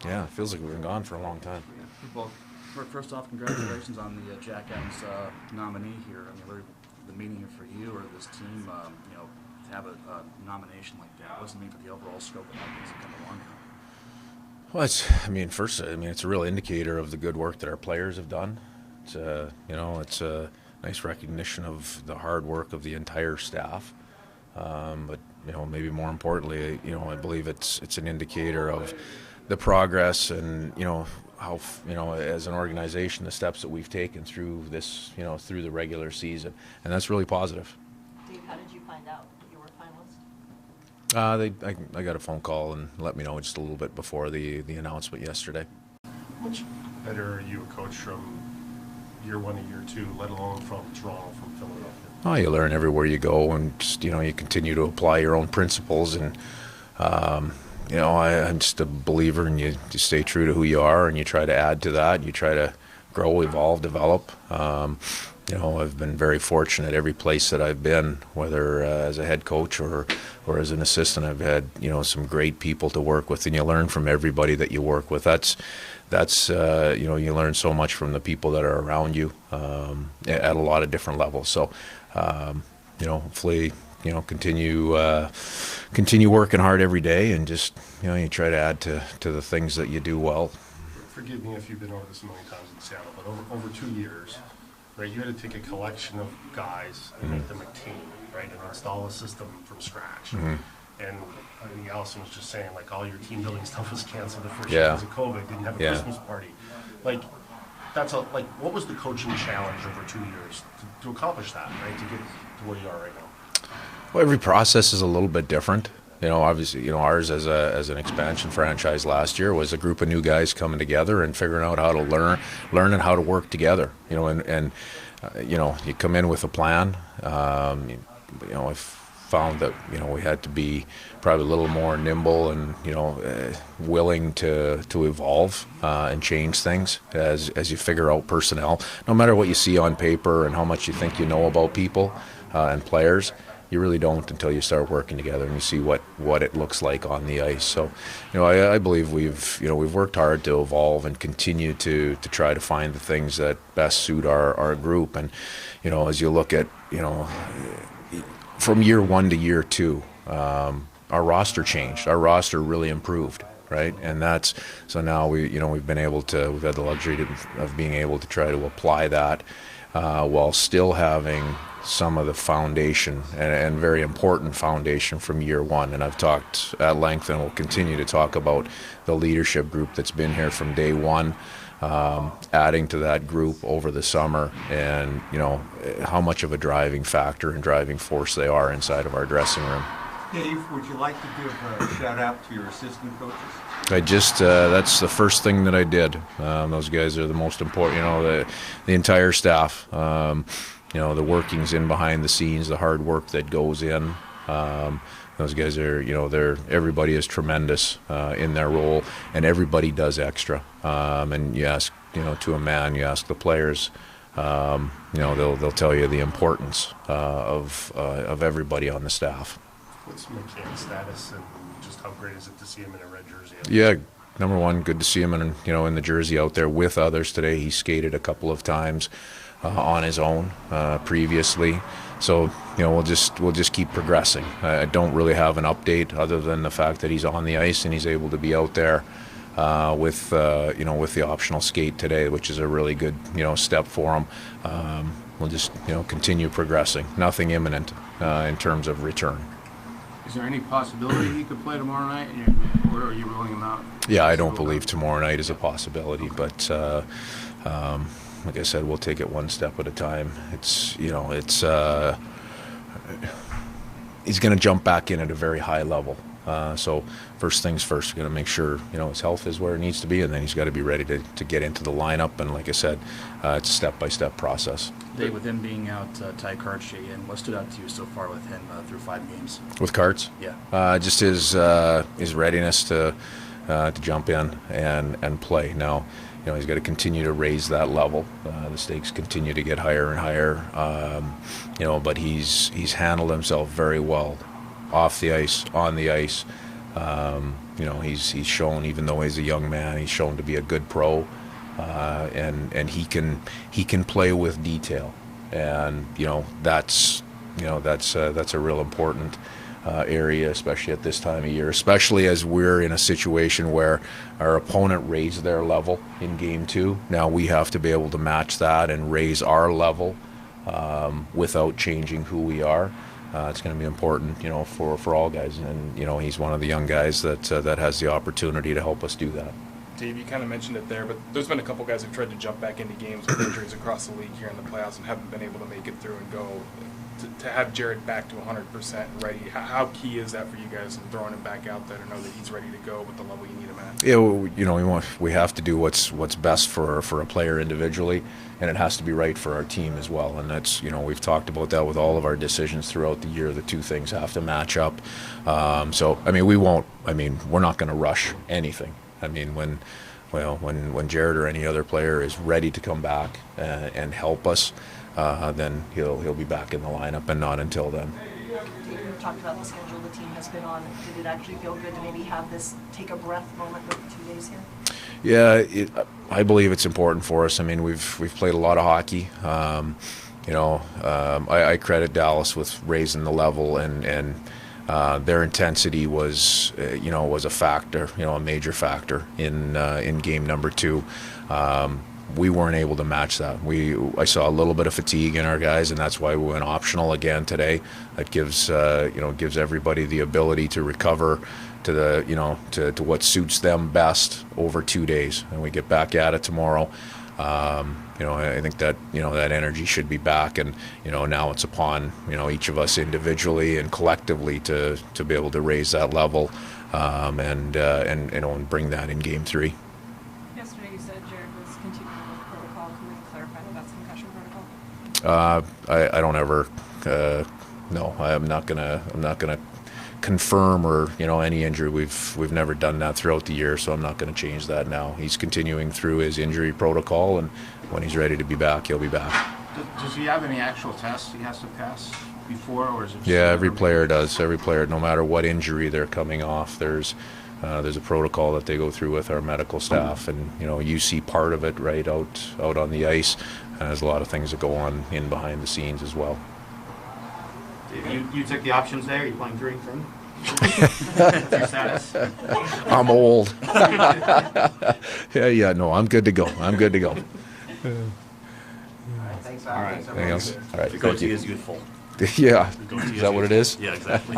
Yeah, it feels like we've been gone for a long time. Well, first off, congratulations on the Jack Adams nominee here. I mean, what the meaning for you or this team, to have a nomination like that, what does it mean for the overall scope of how things have come along here? Well, it's a real indicator of the good work that our players have done. It's a nice recognition of the hard work of the entire staff. But maybe more importantly, I believe it's an indicator of the progress and how as an organization the steps that we've taken through this through the regular season, and that's really positive. Dave, how did you find out that you were a finalist? I got a phone call and let me know just a little bit before the announcement yesterday. Much better are you a coach from year one to year two, let alone from Toronto, from Philadelphia? Oh, you learn everywhere you go, and just you continue to apply your own principles, and I'm just a believer, and you stay true to who you are, and you try to add to that. You try to grow, evolve, develop. I've been very fortunate every place that I've been, whether as a head coach or as an assistant. I've had some great people to work with, and you learn from everybody that you work with. That's you learn so much from the people that are around you at a lot of different levels. So hopefully continue working hard every day, and just you try to add to the things that you do well. Forgive me if you've been over this a million times in Seattle, but over 2 years, right, you had to take a collection of guys and make them a team, right, and install a system from scratch. Mm-hmm. And I think Allison was just saying, like, all your team building stuff was canceled the first Yeah. year because of COVID. Didn't have a Yeah. Christmas party. Like, what was the coaching challenge over 2 years to accomplish that, right, to get to where you are right now? Well, every process is a little bit different. Obviously, ours as an expansion franchise last year was a group of new guys coming together and figuring out how to learn and how to work together. And you come in with a plan. I found that we had to be probably a little more nimble and willing to evolve and change things as you figure out personnel. No matter what you see on paper and how much you think you know about people and players, you really don't until you start working together and you see what it looks like on the ice. So, I believe we've worked hard to evolve and continue to try to find the things that best suit our group. And, as you look at, from year one to year two, our roster changed. Our roster really improved, right? And so now we've had the luxury of being able to try to apply that while still having some of the foundation and very important foundation from year one. And I've talked at length and will continue to talk about the leadership group that's been here from day one, adding to that group over the summer, and how much of a driving factor and driving force they are inside of our dressing room. Dave, would you like to give a shout out to your assistant coaches? That's the first thing that I did. Those guys are the most important, the entire staff. The workings in behind the scenes, the hard work that goes in. Those guys are, everybody is tremendous in their role, and everybody does extra. And you ask, to a man, you ask the players, they'll tell you the importance of everybody on the staff. What's McCann's status, and just how great is it to see him in a red jersey? Yeah, number one, good to see him in the jersey out there with others today. He skated a couple of times on his own previously, so we'll just keep progressing. I don't really have an update other than the fact that he's on the ice and he's able to be out there with the optional skate today, which is a really good step for him. We'll just continue progressing. Nothing imminent in terms of return. Is there any possibility he could play tomorrow night, or are you ruling him out? Yeah, I don't believe tomorrow night is a possibility, but like I said, we'll take it one step at a time. He's going to jump back in at a very high level. So first things first, we're going to make sure his health is where it needs to be, and then he's got to be ready to get into the lineup. And like I said, it's a step-by-step process. Dave, with him being out, Ty Kartche, and what stood out to you so far with him through 5 games? With Karts? Yeah. Just his readiness to jump in and play. Now, he's got to continue to raise that level. The stakes continue to get higher and higher. But he's handled himself very well, off the ice, on the ice. you know, he's shown, even though he's a young man, he's shown to be a good pro, and he can play with detail, and that's a real important area, especially at this time of year, especially as we're in a situation where our opponent raised their level in Game 2. Now we have to be able to match that and raise our level without changing who we are. It's going to be important, for all guys, and he's one of the young guys that has the opportunity to help us do that. Dave, you kind of mentioned it there, but there's been a couple guys who've tried to jump back into games with injuries across the league here in the playoffs and haven't been able to make it through and go. To have Jared back to 100% ready, how key is that for you guys in throwing him back out there to know that he's ready to go with the level you need him at? Yeah, we have to do what's best for a player individually, and it has to be right for our team as well. And that's, we've talked about that with all of our decisions throughout the year. The two things have to match up. So we're not going to rush anything. I mean, when Jared or any other player is ready to come back and help us, then he'll be back in the lineup, and not until then. You talked about the schedule the team has been on. Did it actually feel good to maybe have this take a breath moment with the 2 days here? Yeah, I believe it's important for us. I mean, we've played a lot of hockey. I credit Dallas with raising the level, and their intensity was a factor, a major factor in game number 2. We weren't able to match that. I saw a little bit of fatigue in our guys, and that's why we went optional again today. That gives everybody the ability to recover to what suits them best over 2 days, and we get back at it tomorrow. I think that that energy should be back, and now it's upon each of us individually and collectively to be able to raise that level, and bring that in Game 3. Yesterday you said Jared was continuing with protocol. Can we clarify that that's concussion protocol? I don't ever. No, I'm not gonna confirm or any injury. We've never done that throughout the year, so I'm not going to change that now. He's continuing through his injury protocol, and when he's ready to be back, he'll be back. Does he have any actual tests he has to pass before, or is it? Yeah, every player does. Every player, no matter what injury they're coming off, there's a protocol that they go through with our medical staff, and you see part of it right out on the ice, and there's a lot of things that go on in behind the scenes as well. You took the options there. Are you playing 3 for him? What's your status? I'm old. Yeah, no, I'm good to go. All right, Thanks, All right. anything else? All right, The thank goatee you. is youthful. Yeah, The goatee is that what it is? Yeah, exactly.